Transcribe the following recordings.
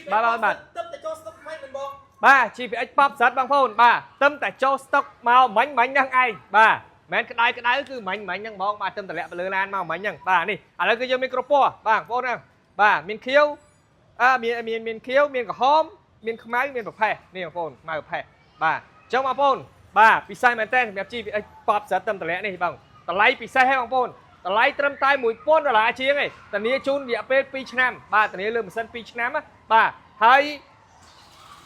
ba bạn ba GPX pop giật bằng phone ba tâm tại cho stock màu mánh mánh năng ai ba mến cái đáy cứ mánh mánh năng mong ba tâm tại lẹ lơ lan màu mánh năng ba nè à lấy cái vô microphone ba phone nè ba miền khiếu miền khiếu miền cả hóm miền máy miền bậc phè nè phone màu phè ba trong mà phone ba pizza mền tênแบบGPX pop giật tâm tại lẹ này bằng tại lấy pizza hay bằng phone tại lấy tâm tay mũi phone rồi là chiếng này tại nia chun địa pe pi năm ba tại nia lừa một sân pi năm á ba hay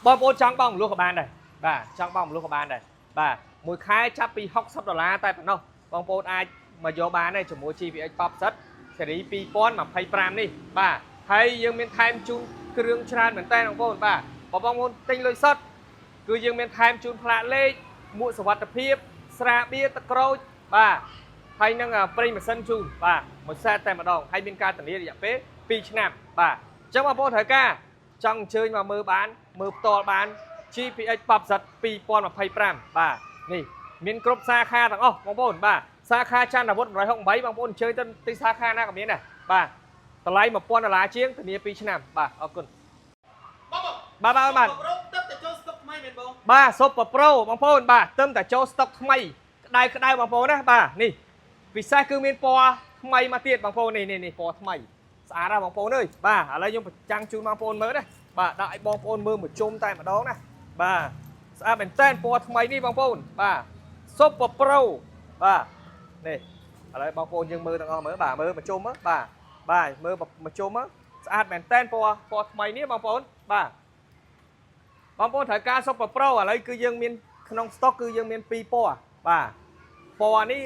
bom bôn trong bong luôn của bạn này bà trong bong luôn của bạn này bà mùi khai chắp pi hóc sắp $តែប៉ុណ្ណោះបងប្អូនអាចមកយកបានទេជាមួយ GPX Pop Set ស៊េរី2025នេះបាទហើយយើងមានថែមជូនគ្រឿងច្រើនមែនតើបងប្អូនបាទបងប្អូនទិញលុយសុទ្ធគឺយើងមានថែមជូនផ្លាកលេខមួកសុវត្ថិភាពស្រាបៀរទឹកក្រូចបាទហើយនឹងប្រេងម៉ាស៊ីនជូនបាទមួយសែតតែម្ដងហើយមានការធានារយៈពេល2ឆ្នាំបាទអញ្ចឹងបងប្អូនត្រូវការចង់អញ្ជើញមកមើលបានមើលផ្ទាល់បាន GPX Pop Set 2025បាទនេះមានគ្រប់សាខាទាំងអស់បងប្អូនបាទសាខាច័ន្ទអាវុធ168បងប្អូនអញ្ជើញទៅទីសាខាណាក៏មានដែរបាទតម្លៃ$1000ជាងធានា2ឆ្នាំបាទអរគុណបាទបាទ Super Pro បងប្អូនបាទទឹមតែចូលស្តុកថ្មីក្តៅបងប្អូនណាបាទនេះពិសេសគឺមានពណ៌ថ្មីមកទៀតបងប្អូននេះពណ៌ថ្មីស្អាតណាស់បងប្អូនអើយបាទឥឡូវខ្ញុំបញ្ចាំងជូនបងប្អូនមើលណាបាទដាក់ឲ្យបងប្អូនមើលមួយជុំតែម្ដងណាបាទស្អាតមែនតើពណ៌ថ្មីនេះបងប្អូនបាទ Super Pro បាទនេះឥឡូវបងប្អូនយើងមើលទាំងអស់មើលបាទមើលមួយជុំមើលបាទមើលមួយជុំមើលស្អាតមែនតើពណ៌ថ្មីនេះបងប្អូនបាទបងប្អូនត្រូវការ Super Pro ឥឡូវគឺយើងមានក្នុង stock គឺយើងមាន2ពណ៌បាទពណ៌នេះ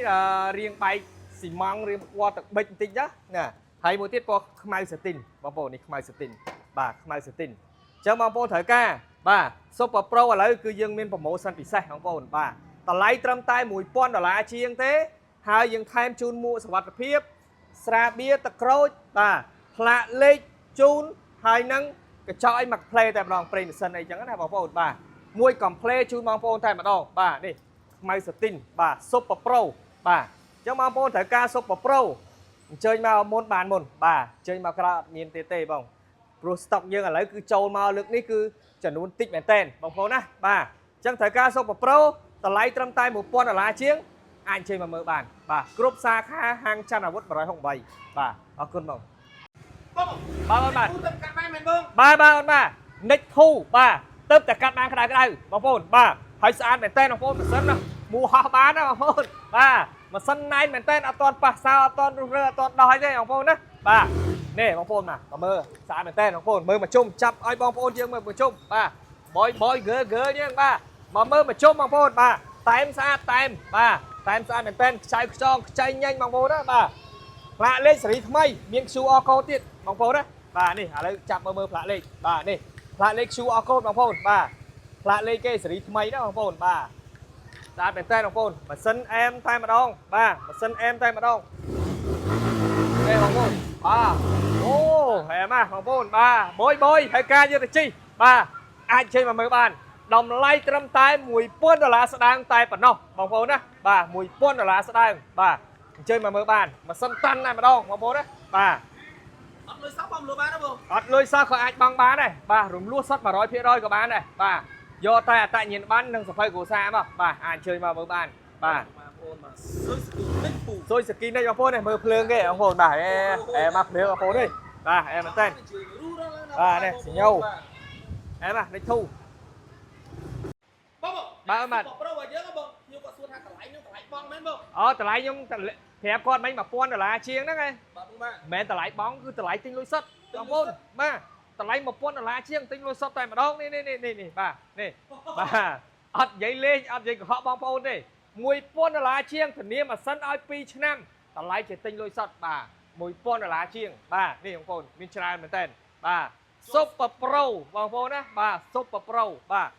រាងបែកស៊ីម៉ង់រាងពណ៌ទឹកប៊ិចបន្តិចណាហើយមួយទៀតពណ៌ខ្មៅសាទីនបងប្អូននេះខ្មៅសាទីនបាទខ្មៅសាទីនអញ្ចឹងបងប្អូនត្រូវការបាទ Super Pro ឥឡូវគឺយើងមានប្រូម៉ូសិនពិសេសបងប្អូនបាទតម្លៃត្រឹមតែ$1000ជាងទេហើយយើងថែមជូនមួកសុវត្ថិភាពស្រាបៀរទឹកក្រូចបាទផ្លាកលេខជូនហើយនឹងកញ្ចក់អីមកផ្លេតែម្ដងប្រេងម៉ាស៊ីនអីចឹងណាបងប្អូនបាទមួយកំផ្លេជូនបងប្អូនតែម្ដងបាទនេះខ្មៅសាទីនបាទ Super Pro បាទអញ្ចឹងបងប្អូនត្រូវការ Super Pro អញ្ជើញមកមុនបានមុនបាទអញ្ជើញមកក្រៅអត់មានទេបងព្រោះ stock យើងឥឡូវគឺចូលមកលើកនេះគឺចំនួនតិចមែនតើបងប្អូនណាបាទអញ្ចឹងត្រូវការ Super Pro តម្លៃត្រឹមតែ$1000ជាងអាចអញ្ជើញមកមើលបានបាទគ្រប់សាខាហាងច័ន្ទអាវុធ168បាទអរគុណបងបាទនិចធូបាទទៅតែកាត់បានក្តៅបងប្អូនបាទហើយស្អាតមែនតើបងប្អូនម៉ាស៊ីនណាមូហោះបានណាបងប្អូនបាទម៉ាស៊ីនណែនមែនតើអត់ទាន់ប៉ះសោអត់ទាន់រុះរើអត់ទាន់ដោះអីទេបងប្អូនណាបាទនេះបងប្អូនមកមើលស្អាតមែនតើបងប្អូនមើលមកជុំចាប់ឲ្យបងប្អូនយើងមើលមកជុំបាទបយកើយើងបាទមកមើលមកជុំបងប្អូនបាទតែមស្អាតតែមបាទតែមស្អាតមែនតើខ្ចៅខ្ចងខ្ចីញ៉ាញ់បងប្អូនណាបាទផ្លាកលេខសេរីថ្មីមាន QR code ទៀតបងប្អូនណាបាទនេះឥឡូវចាប់មើលផ្លាកលេខបាទនេះផ្លាកលេខ QR code បងប្អូនបាទផ្លាកលេខគេសេរីថ្មីណាបងប្អូនបាទស្អាតមែនតើបងប្អូនម៉ាស៊ីនអែមតែម្ដងបាទម៉ាស៊ីនអែមតែម្ដងនេះបងប្អូនបាទអូអែមណាបងប្អូនបាទបយហើយការយកទៅជីបាទអាចចេញមកមើលបានតម្លៃត្រឹមតែ$1000ស្ដើងតែប៉ុណ្ណោះបងប្អូនណាបាទ$1000ស្ដើងបាទអញ្ជើញមកមើលបានម៉ាស៊ីនតាន់តែម្ដងបងប្អូនណាបាទអត់លុយសោះបងលក់បានទេបងអត់លុយសោះក៏អាចបង់បានដែរបាទរំលោះសុទ្ធ100%ក៏បានដែរបាទយកតែអត្តញ្ញាណប័ណ្ណនិងសភៅគ្រួសារមកបាទអាចអញ្ជើញមកមើលបានបាទបងប្អូនបាទស៊ុយស្គីនេះបងប្អូននេះមើលភ្លើងគេបងប្អូនបាទអែមកភ្លើងបងប្អូននេះបាទអែមែនតើបាទនេះសញ្ញោអែមកនេះធូបាទបាទប្រូយើងបងខ្ញុំគាត់សួរថាតម្លៃខ្ញុំតម្លៃបងមែនបងអូតម្លៃខ្ញុំប្រាប់គាត់មិញ$1000ជាងហ្នឹងឯងបាទមិនមែនតម្លៃបងគឺតម្លៃទិញលុយសុទ្ធបងប្អូនបាទតម្លៃ$1000ជាងទិញលុយសុទ្ធតែម្ដងនេះបាទនេះបាទអត់និយាយលេងអត់និយាយកុហកបងប្អូនទេ$1000ជាងធានាម៉ាស៊ីនឲ្យ2ឆ្នាំតម្លៃជាទិញលុយសុទ្ធបាទ$1000ជាងបាទនេះបងប្អូនមានច្រើនមែនតើបាទ Super Pro បងប្អូនណាបាទ Super Pro បាទ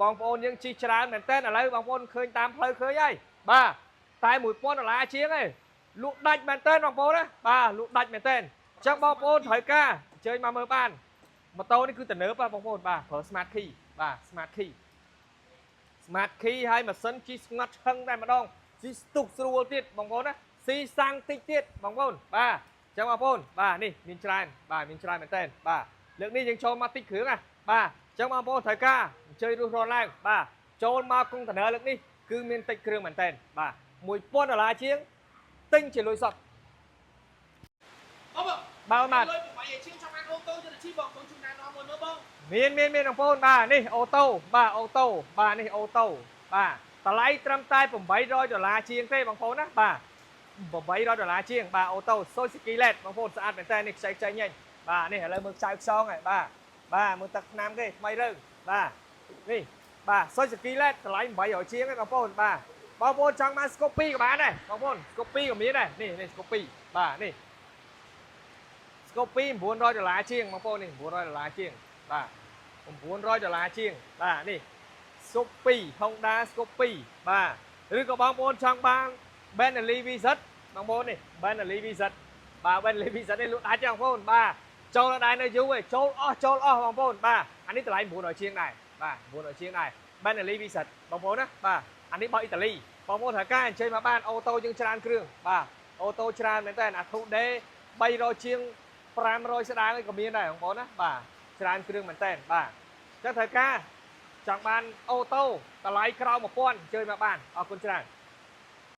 បងប្អូនយើងជិះច្រើនមែនតើឥឡូវបងប្អូនឃើញតាមផ្លូវឃើញហើយបាទតែ$1000ជាងឯងលក់ដាច់មែនតើបងប្អូនណាបាទលក់ដាច់មែនតើអញ្ចឹងបងប្អូនត្រូវការអញ្ជើញមកមើលបានម៉ូតូនេះគឺទំនើបបងប្អូនបាទប្រើ Smart Key បាទ Smart Key ហើយម៉ាស៊ីនជិះស្ងាត់ឈឹងតែម្ដងជិះស្ទុះស្រួលទៀតបងប្អូនណាស៊ីសាំងតិចទៀតបងប្អូនបាទអញ្ចឹងបងប្អូនបាទនេះមានច្រើនបាទមានច្រើនមែនតើបាទ lượng đi dừng cho mà tích khứ à bà trong mà bố thời ca chơi đu ròn lại bà cho mà cung thần lượng đi cứ miền tích khứ mình tên bà mùi pôn ở lá chiếng tinh chỉ lùi sọt bao mặt miền đồng phôn bà nè ô tô bà nè ô tô bà ta lấy trăm tayผมbảy rồi đổ lá chiêng thế bằng phôn á bàผมbảy rồi đổ lá chiêng bà ô tô sôi skillet bằng phôn sạch mình tên này chạy nhanh bà nè là mực chạy xong này bà mực tật nam cái mày rừng bà đi bà sôi skillet ta lấy bảy ở chiêng cái bằng phôn bà bao phôn trong mà copy của bà này bằng phôn copy của miếng này nè copy bà nè copy 400 đô la chiêngបងប្អូននេះ400 ដុល្លារជាងបាទ900 ដុល្លារជាងបាទនេះ Scoopy Honda Scoopy បាទឬក៏បងប្អូនចង់បាន Bentley VZ បងប្អូននេះ Bentley VZ បាទ Bentley VZ នេះលក់ដាច់ទេបងប្អូនបាទចូលដល់ដែរនៅយូរឯងចូលអស់បងប្អូនបាទអានេះតម្លៃ900ជាងដែរបាទ900ជាងដែរ Bentley VZ បងប្អូនណាបាទអានេះបោកអ៊ីតាលីបងប្អូនត្រូវការអញ្ជើញមកបានអូតូយើងច្រើនគ្រឿងបាទអូតូច្រើនមែនតើអា Today 300ជាង500ស្ដាងក៏មានដែរបងប្អូនណាបាទច្រើនគ្រឿងមែនតើបាទអញ្ចឹងត្រូវការចង់បានអូតូតម្លៃក្រោម1000អញ្ជើញមកបានអរគុណច្រើន